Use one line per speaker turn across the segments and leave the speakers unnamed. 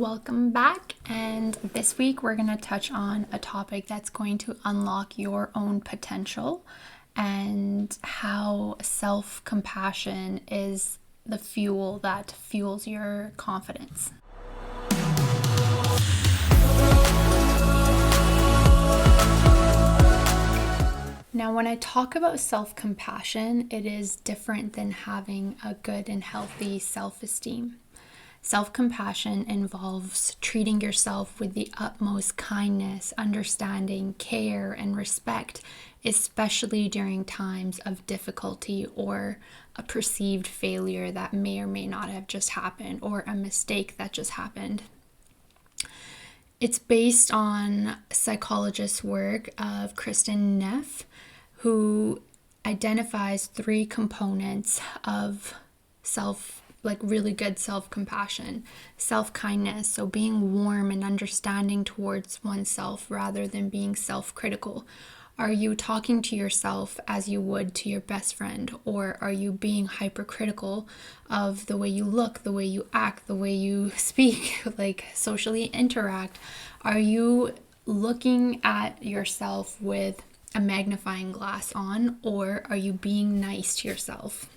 welcome back. And this week we're going to touch on a topic that's going to unlock your own potential and how self-compassion is the fuel that fuels your confidence. Now, when I talk about self-compassion, it is different than having a good and healthy self-esteem. Self-compassion involves treating yourself with the utmost kindness, understanding, care, and respect, especially during times of difficulty or a perceived failure that may or may not have just happened, or a mistake that just happened. It's based on psychologist work of Kristen Neff, who identifies 3 components of really good self-compassion. Self-kindness, so being warm and understanding towards oneself rather than being self-critical. Are you talking to yourself as you would to your best friend, or are you being hypercritical of the way you look, the way you act, the way you speak, like socially interact? Are you looking at yourself with a magnifying glass on, or are you being nice to yourself?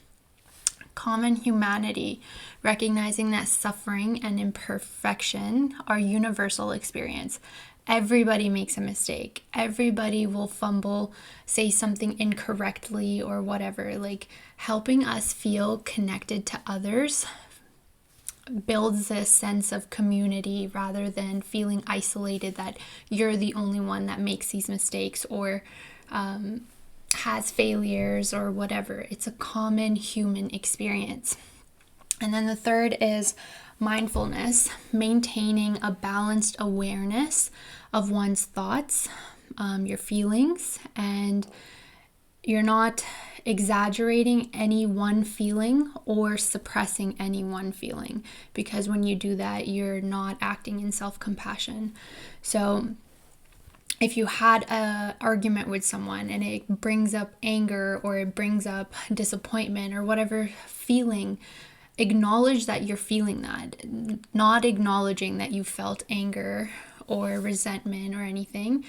Common humanity, recognizing that suffering and imperfection are universal experience. Everybody makes a mistake. Everybody will fumble, say something incorrectly or whatever. Like, helping us feel connected to others builds this sense of community rather than feeling isolated that you're the only one that makes these mistakes or has failures or whatever. It's a common human experience. And then the third is mindfulness, maintaining a balanced awareness of one's thoughts, your feelings, and you're not exaggerating any one feeling or suppressing any one feeling, because when you do that, you're not acting in self-compassion. So if you had an argument with someone and it brings up anger or it brings up disappointment or whatever feeling, acknowledge that you're feeling that. Not acknowledging that you felt anger or resentment or anything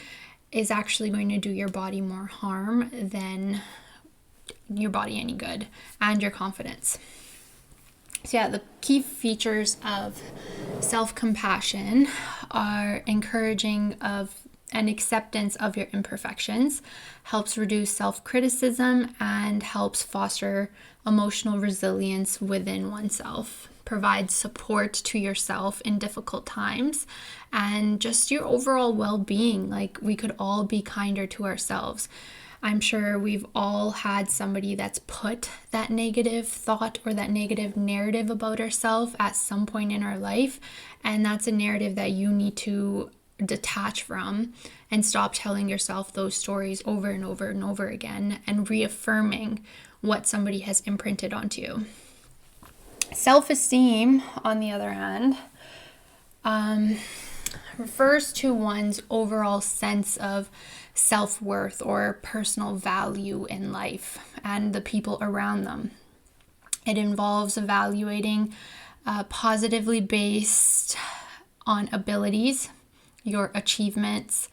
is actually going to do your body more harm than your body any good, and your confidence. So yeah, the key features of self-compassion are encouraging of and acceptance of your imperfections, helps reduce self-criticism, and helps foster emotional resilience within oneself, provides support to yourself in difficult times, and just your overall well-being. Like, we could all be kinder to ourselves. I'm sure we've all had somebody that's put that negative thought or that negative narrative about ourselves at some point in our life, and that's a narrative that you need to detach from and stop telling yourself those stories over and over and over again and reaffirming what somebody has imprinted onto you. Self-esteem, on the other hand, refers to one's overall sense of self-worth or personal value in life and the people around them. It involves evaluating positively based on abilities, your achievements,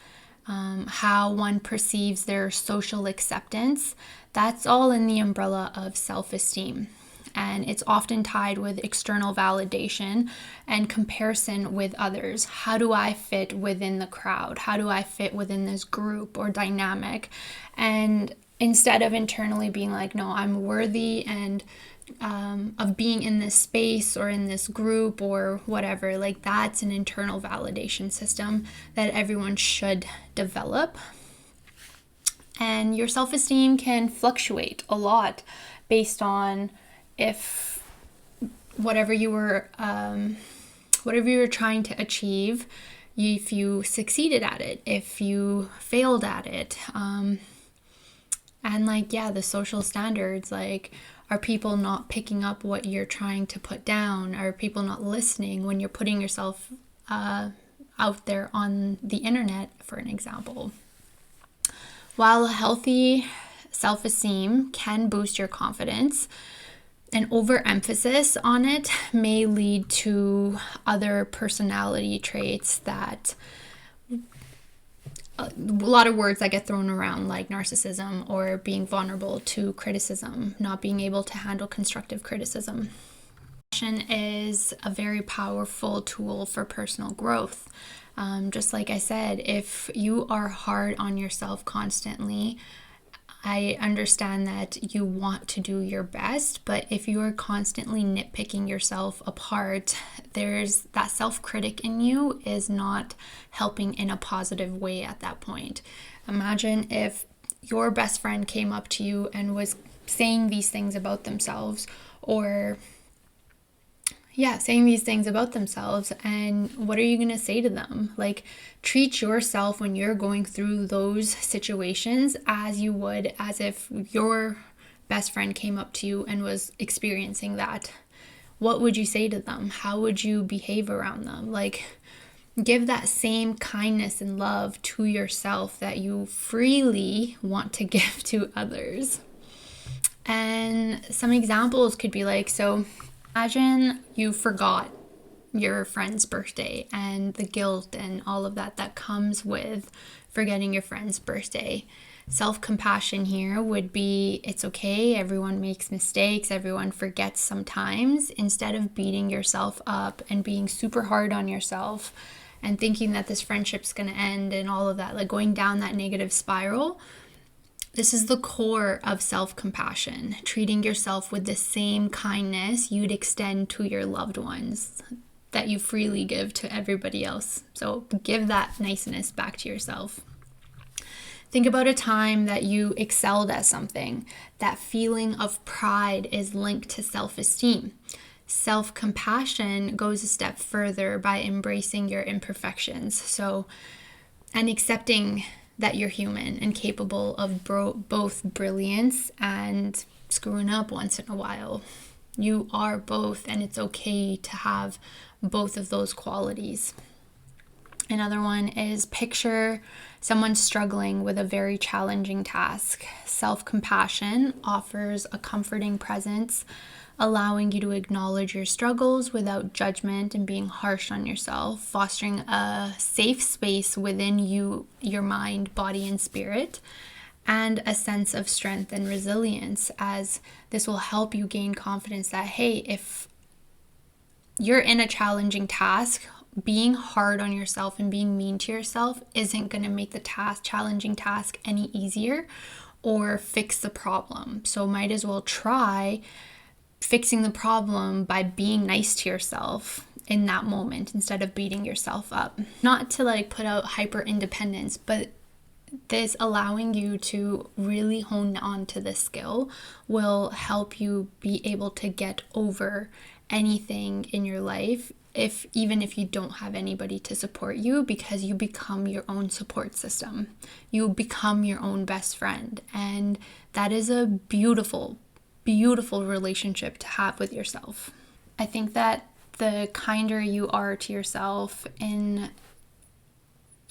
how one perceives their social acceptance. That's all in the umbrella of self-esteem. And it's often tied with external validation and comparison with others. How do I fit within the crowd? How do I fit within this group or dynamic? And instead of internally being like, no, I'm worthy and of being in this space or in this group or whatever, like, that's an internal validation system that everyone should develop. And your self-esteem can fluctuate a lot based on if whatever you were trying to achieve, if you succeeded at it, if you failed at it, and the social standards, like, are people not picking up what you're trying to put down? Are people not listening when you're putting yourself out there on the internet, for an example? While a healthy self-esteem can boost your confidence, an overemphasis on it may lead to other personality traits that a lot of words that get thrown around, like narcissism or being vulnerable to criticism, not being able to handle constructive criticism. Compassion is a very powerful tool for personal growth. Just like I said, if you are hard on yourself constantly, I understand that you want to do your best, but if you are constantly nitpicking yourself apart, there's that self-critic in you is not helping in a positive way at that point. Imagine if your best friend came up to you and was saying these things about themselves, or saying these things about themselves, and what are you going to say to them? Like, treat yourself when you're going through those situations as you would as if your best friend came up to you and was experiencing that. What would you say to them? How would you behave around them? Like, give that same kindness and love to yourself that you freely want to give to others. And some examples could be like, so imagine you forgot your friend's birthday and the guilt and all of that comes with forgetting your friend's birthday. Self-compassion here would be, it's okay, everyone makes mistakes, everyone forgets sometimes. Instead of beating yourself up and being super hard on yourself and thinking that this friendship's going to end and all of that, like going down that negative spiral, this is the core of self-compassion, treating yourself with the same kindness you'd extend to your loved ones that you freely give to everybody else. So give that niceness back to yourself. Think about a time that you excelled at something. That feeling of pride is linked to self-esteem. Self-compassion goes a step further by embracing your imperfections. And accepting that you're human and capable of both brilliance and screwing up once in a while. You are both, and it's okay to have both of those qualities. Another one is picture someone struggling with a very challenging task. Self-compassion offers a comforting presence, allowing you to acknowledge your struggles without judgment and being harsh on yourself, fostering a safe space within you, your mind, body, and spirit, and a sense of strength and resilience, as this will help you gain confidence that, hey, if you're in a challenging task, being hard on yourself and being mean to yourself isn't going to make the challenging task any easier or fix the problem. So might as well try fixing the problem by being nice to yourself in that moment instead of beating yourself up. Not to like put out hyper independence, but this allowing you to really hone on to this skill will help you be able to get over anything in your life, even if you don't have anybody to support you, because you become your own support system. You become your own best friend, and that is a beautiful relationship to have with yourself. I think that the kinder you are to yourself in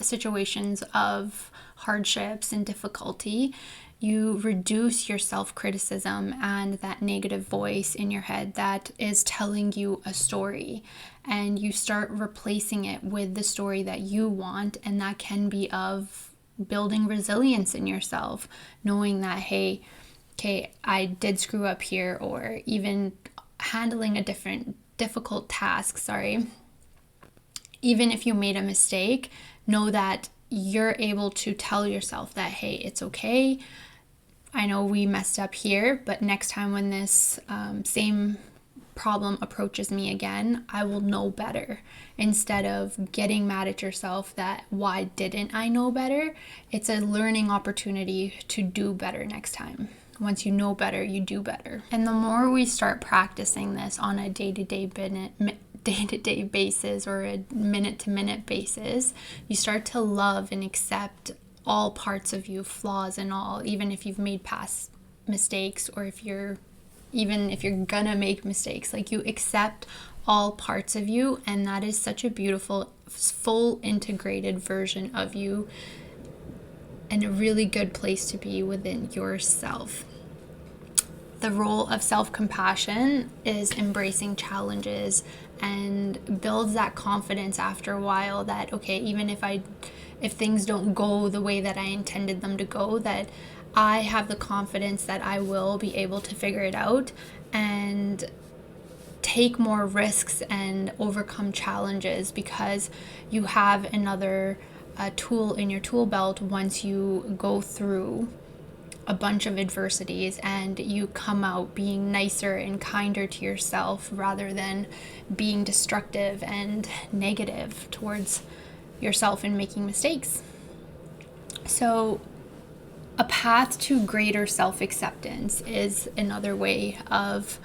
situations of hardships and difficulty, you reduce your self-criticism and that negative voice in your head that is telling you a story, and you start replacing it with the story that you want, and that can be of building resilience in yourself, knowing that, hey, okay, I did screw up here, or even handling a difficult task, even if you made a mistake, know that you're able to tell yourself that, hey, it's okay. I know we messed up here, but next time when this same problem approaches me again, I will know better. Instead of getting mad at yourself that, why didn't I know better? It's a learning opportunity to do better next time. Once you know better, you do better. And the more we start practicing this on a day-to-day basis or a minute-to-minute basis, you start to love and accept all parts of you, flaws and all, even if you've made past mistakes, or if you're gonna make mistakes. Like, you accept all parts of you, and that is such a beautiful, full integrated version of you, and a really good place to be within yourself. The role of self-compassion is embracing challenges and builds that confidence after a while that, okay, even if things don't go the way that I intended them to go, that I have the confidence that I will be able to figure it out and take more risks and overcome challenges, because you have another tool in your tool belt once you go through a bunch of adversities and you come out being nicer and kinder to yourself rather than being destructive and negative towards yourself and making mistakes. So a path to greater self-acceptance is another way of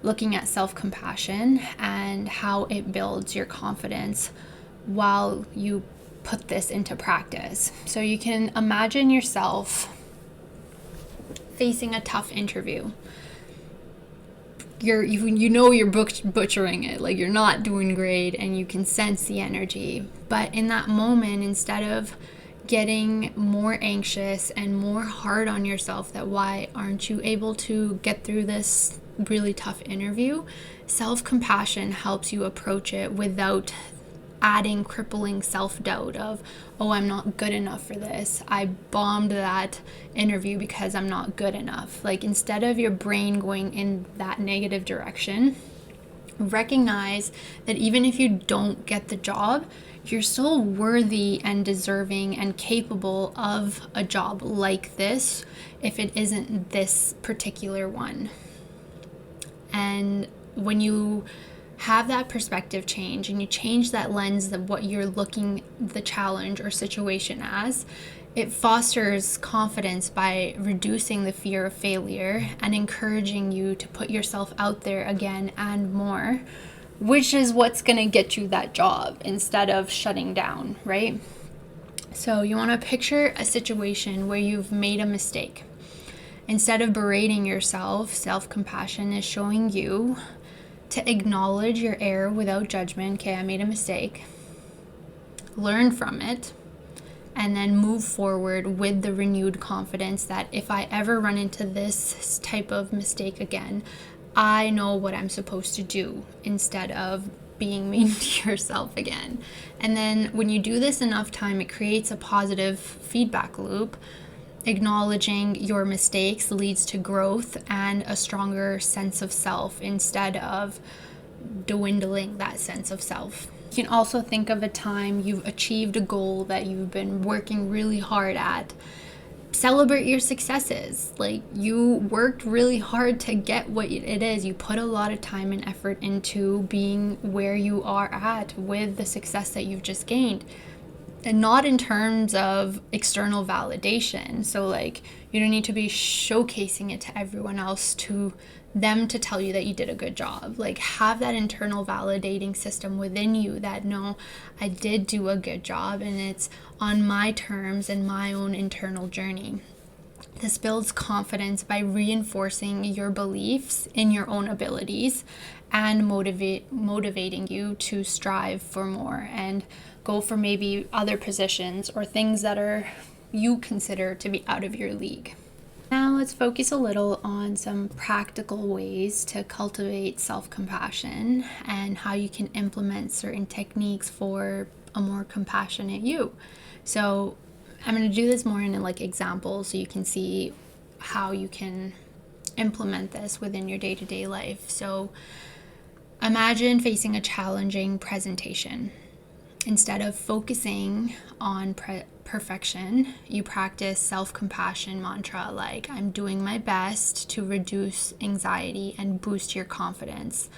looking at self-compassion and how it builds your confidence while you put this into practice. So you can imagine yourself facing a tough interview. You're butchering it, like you're not doing great and you can sense the energy. But in that moment, instead of getting more anxious and more hard on yourself that why aren't you able to get through this really tough interview, self-compassion helps you approach it without adding crippling self-doubt of, oh, I'm not good enough for this. I bombed that interview because I'm not good enough. Like, instead of your brain going in that negative direction, recognize that even if you don't get the job, you're still worthy and deserving and capable of a job like this if it isn't this particular one. And when you have that perspective change and you change that lens of what you're looking the challenge or situation as, it fosters confidence by reducing the fear of failure and encouraging you to put yourself out there again and more, which is what's going to get you that job instead of shutting down, right? So you want to picture a situation where you've made a mistake. Instead of berating yourself, self-compassion is showing you to acknowledge your error without judgment. Okay, I made a mistake. Learn from it. And then move forward with the renewed confidence that if I ever run into this type of mistake again, I know what I'm supposed to do, instead of being mean to yourself again. And then when you do this enough time, it creates a positive feedback loop. Acknowledging your mistakes leads to growth and a stronger sense of self instead of dwindling that sense of self. You can also think of a time you've achieved a goal that you've been working really hard at. Celebrate your successes. Like, you worked really hard to get what it is. You put a lot of time and effort into being where you are at with the success that you've just gained. And not in terms of external validation. So like, you don't need to be showcasing it to everyone else, to them to tell you that you did a good job. Like, have that internal validating system within you that, no, I did do a good job and it's on my terms and my own internal journey. This builds confidence by reinforcing your beliefs in your own abilities and motivating you to strive for more and go for maybe other positions or things that are you consider to be out of your league. Now let's focus a little on some practical ways to cultivate self-compassion and how you can implement certain techniques for a more compassionate you. So I'm going to do this more in like examples so you can see how you can implement this within your day-to-day life. So imagine facing a challenging presentation. Instead of focusing on perfection, you practice self-compassion mantra like, I'm doing my best to reduce anxiety and boost your confidence.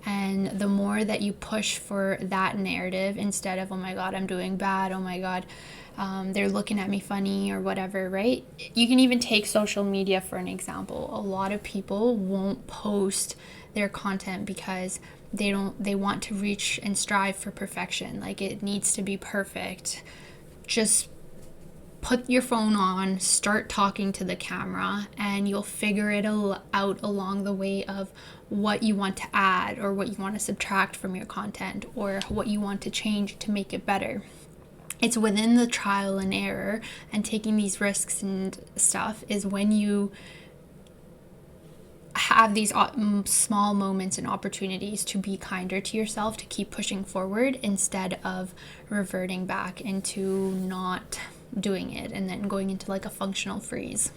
And the more that you push for that narrative instead of, oh my God, I'm doing bad, oh my God, they're looking at me funny or whatever, right? You can even take social media for an example. A lot of people won't post their content because they want to reach and strive for perfection. Like, it needs to be perfect. Just put your phone on, start talking to the camera, and you'll figure it out along the way of what you want to add or what you want to subtract from your content or what you want to change to make it better. It's within the trial and error and taking these risks and stuff is when you have these small moments and opportunities to be kinder to yourself, to keep pushing forward instead of reverting back into not doing it and then going into like a functional freeze.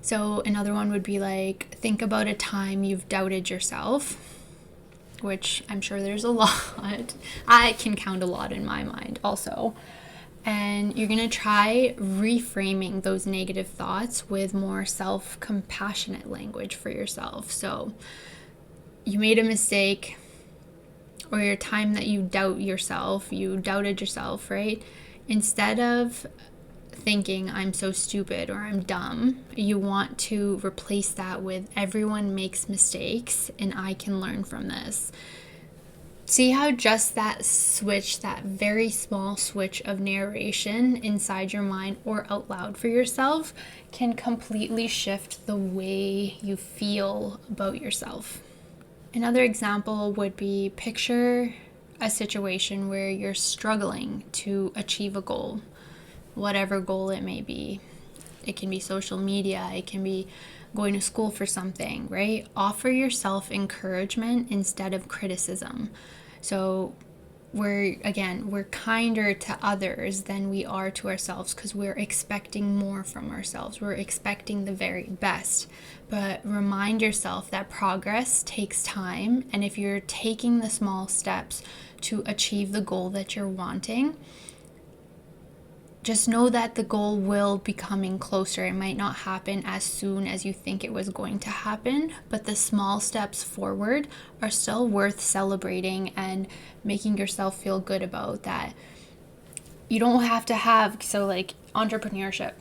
So another one would be like, think about a time you've doubted yourself, which I'm sure there's a lot. I can count a lot in my mind also. And you're going to try reframing those negative thoughts with more self-compassionate language for yourself. So you made a mistake, or your time that you doubted yourself, right? Instead of thinking I'm so stupid or I'm dumb, you want to replace that with everyone makes mistakes and I can learn from this. See how just that switch, that very small switch of narration inside your mind or out loud for yourself, can completely shift the way you feel about yourself. Another example would be, picture a situation where you're struggling to achieve a goal, whatever goal it may be. It can be social media, it can be going to school for something, right? Offer yourself encouragement instead of criticism. So we're kinder to others than we are to ourselves because we're expecting more from ourselves. We're expecting the very best. But remind yourself that progress takes time, and if you're taking the small steps to achieve the goal that you're wanting, just know that the goal will be coming closer. It might not happen as soon as you think it was going to happen, but the small steps forward are still worth celebrating and making yourself feel good about that. You don't have to have, so like entrepreneurship,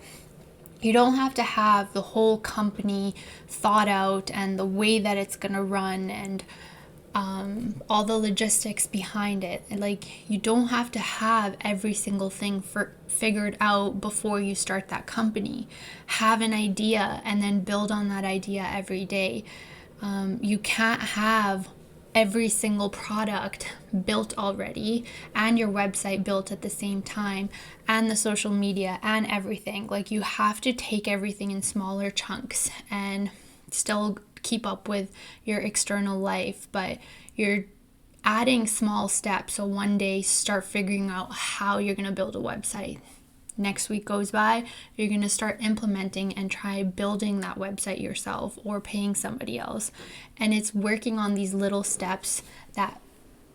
you don't have to have the whole company thought out and the way that it's going to run and all the logistics behind it. And like, you don't have to have every single thing figured out before you start that company. Have an idea and then build on that idea every day. You can't have every single product built already and your website built at the same time and the social media and everything. Like, you have to take everything in smaller chunks and still keep up with your external life, but you're adding small steps. So one day start figuring out how you're going to build a website. Next week goes by, you're going to start implementing and try building that website yourself or paying somebody else. And it's working on these little steps that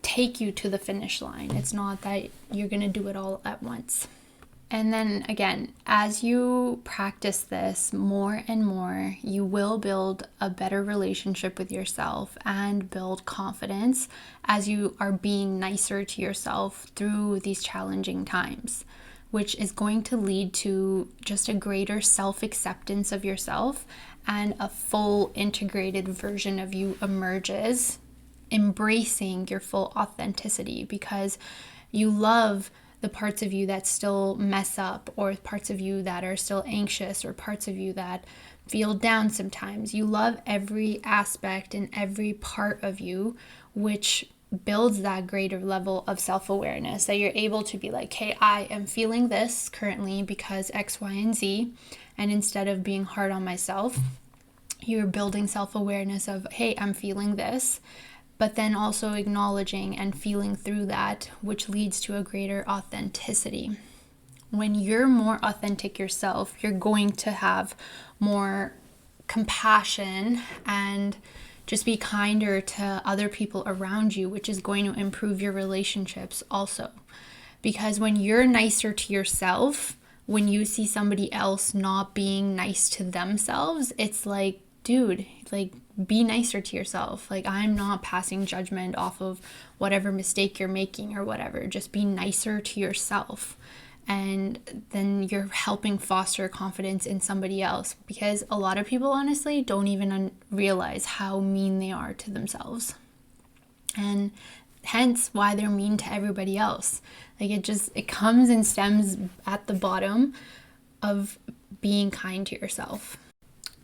take you to the finish line. It's not that you're going to do it all at once. And then again, as you practice this more and more, you will build a better relationship with yourself and build confidence as you are being nicer to yourself through these challenging times, which is going to lead to just a greater self-acceptance of yourself, and a full integrated version of you emerges, embracing your full authenticity, because you love the parts of you that still mess up, or parts of you that are still anxious, or parts of you that feel down sometimes. You love every aspect and every part of you, which builds that greater level of self-awareness, that you're able to be like, hey, I am feeling this currently because X, Y, and Z. And instead of being hard on myself, you're building self-awareness of, hey, I'm feeling this, but then also acknowledging and feeling through that, which leads to a greater authenticity. When you're more authentic yourself, you're going to have more compassion and just be kinder to other people around you, which is going to improve your relationships also. Because when you're nicer to yourself, when you see somebody else not being nice to themselves, it's like, dude, like, be nicer to yourself. Like, I'm not passing judgment off of whatever mistake you're making or whatever. Just be nicer to yourself. And then you're helping foster confidence in somebody else, because a lot of people honestly don't even realize how mean they are to themselves, and hence why they're mean to everybody else. Like, it comes and stems at the bottom of being kind to yourself.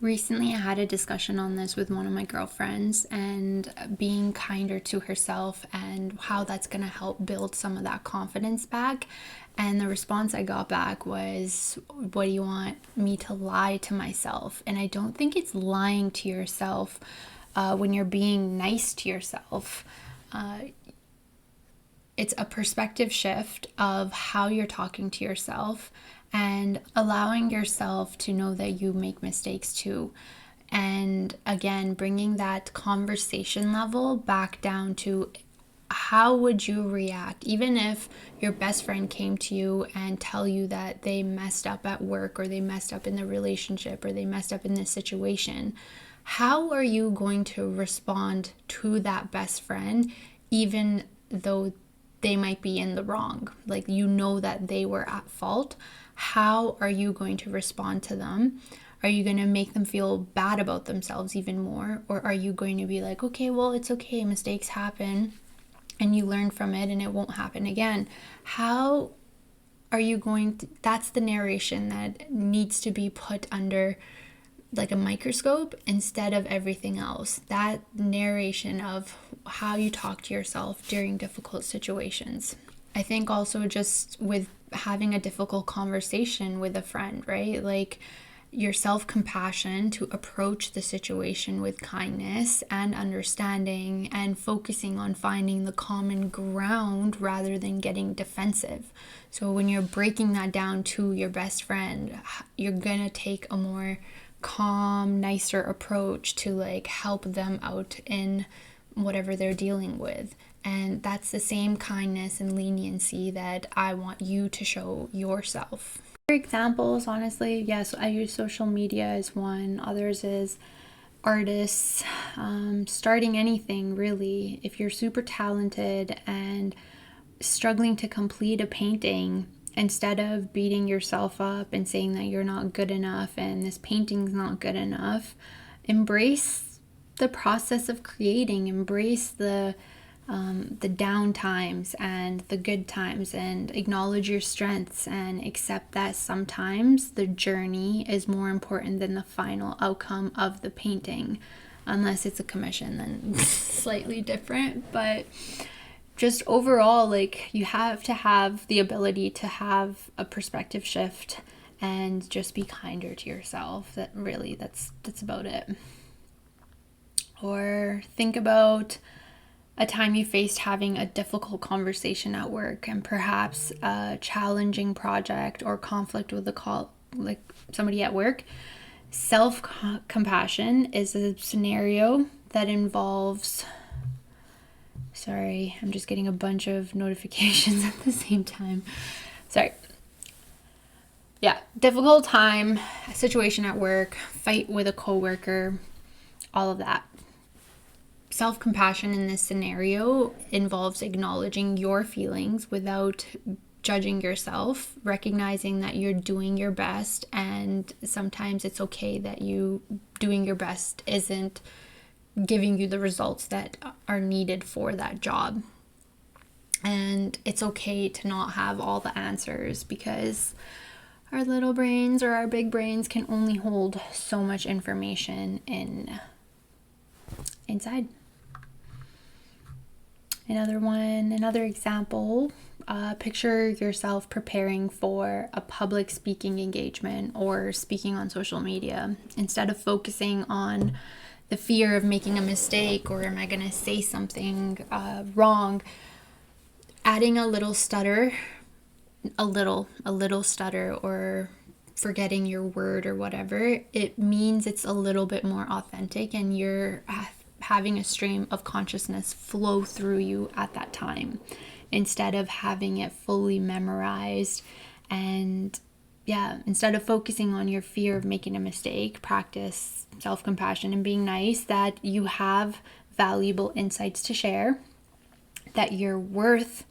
Recently, I had a discussion on this with one of my girlfriends and being kinder to herself and how that's going to help build some of that confidence back. And the response I got back was, "What do you want me to lie to myself?" And I don't think it's lying to yourself when you're being nice to yourself. It's a perspective shift of how you're talking to yourself and allowing yourself to know that you make mistakes too. And again, bringing that conversation level back down to how would you react even if your best friend came to you and tell you that they messed up at work or they messed up in the relationship or they messed up in this situation. How are you going to respond to that best friend even though they might be in the wrong? Like, you know that they were at fault. How are you going to respond to them? Are you going to make them feel bad about themselves even more? Or are you going to be like, okay, well, it's okay, mistakes happen and you learn from it and it won't happen again? How are you going to, that's the narration that needs to be put under like a microscope instead of everything else. That narration of how you talk to yourself during difficult situations. I think also just with having a difficult conversation with a friend, right? Like your self-compassion to approach the situation with kindness and understanding and focusing on finding the common ground rather than getting defensive. So when you're breaking that down to your best friend, you're gonna take a more calm, nicer approach to like help them out in whatever they're dealing with. And that's the same kindness and leniency that I want you to show yourself. For examples, honestly, yes, I use social media as one. Others is artists, starting anything really. If you're super talented and struggling to complete a painting, instead of beating yourself up and saying that you're not good enough and this painting's not good enough, embrace the process of creating, embrace the down times and the good times, and acknowledge your strengths and accept that sometimes the journey is more important than the final outcome of the painting. Unless it's a commission, then slightly different. But just overall, like, you have to have the ability to have a perspective shift and just be kinder to yourself. That's about it. Or think about a time you faced having a difficult conversation at work and perhaps a challenging project or conflict with somebody at work. Self-compassion is a scenario that involves... Sorry, I'm just getting a bunch of notifications at the same time. Sorry. Yeah, difficult time, situation at work, fight with a coworker, all of that. Self-compassion in this scenario involves acknowledging your feelings without judging yourself, recognizing that you're doing your best, and sometimes it's okay that you doing your best isn't giving you the results that are needed for that job. And it's okay to not have all the answers, because our little brains or our big brains can only hold so much information inside. Another example, picture yourself preparing for a public speaking engagement or speaking on social media. Instead of focusing on the fear of making a mistake or am I going to say something wrong, adding a little stutter, or forgetting your word or whatever, it means it's a little bit more authentic and you're having a stream of consciousness flow through you at that time instead of having it fully memorized. And instead of focusing on your fear of making a mistake, practice self-compassion and being nice that you have valuable insights to share, that your worth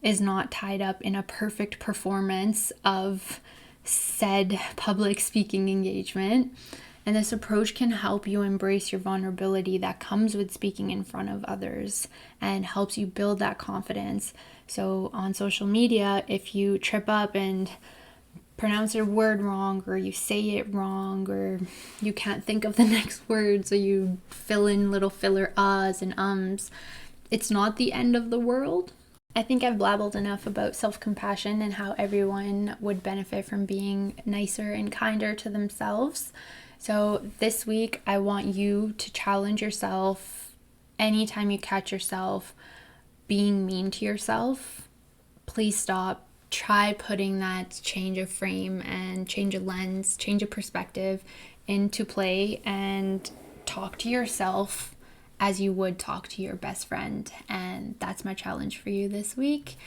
is not tied up in a perfect performance of said public speaking engagement. And this approach can help you embrace your vulnerability that comes with speaking in front of others and helps you build that confidence. So on social media, if you trip up and pronounce a word wrong, or you say it wrong, or you can't think of the next word, so you fill in little filler ahs and ums. It's not the end of the world. I think I've blabbled enough about self-compassion and how everyone would benefit from being nicer and kinder to themselves. So this week, I want you to challenge yourself anytime you catch yourself being mean to yourself. Please stop. Try putting that change of frame and change of lens, change of perspective into play, and talk to yourself as you would talk to your best friend. And that's my challenge for you this week.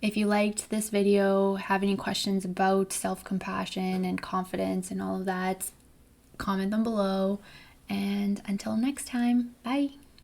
If you liked this video, have any questions about self-compassion and confidence and all of that, comment them below. And until next time, bye.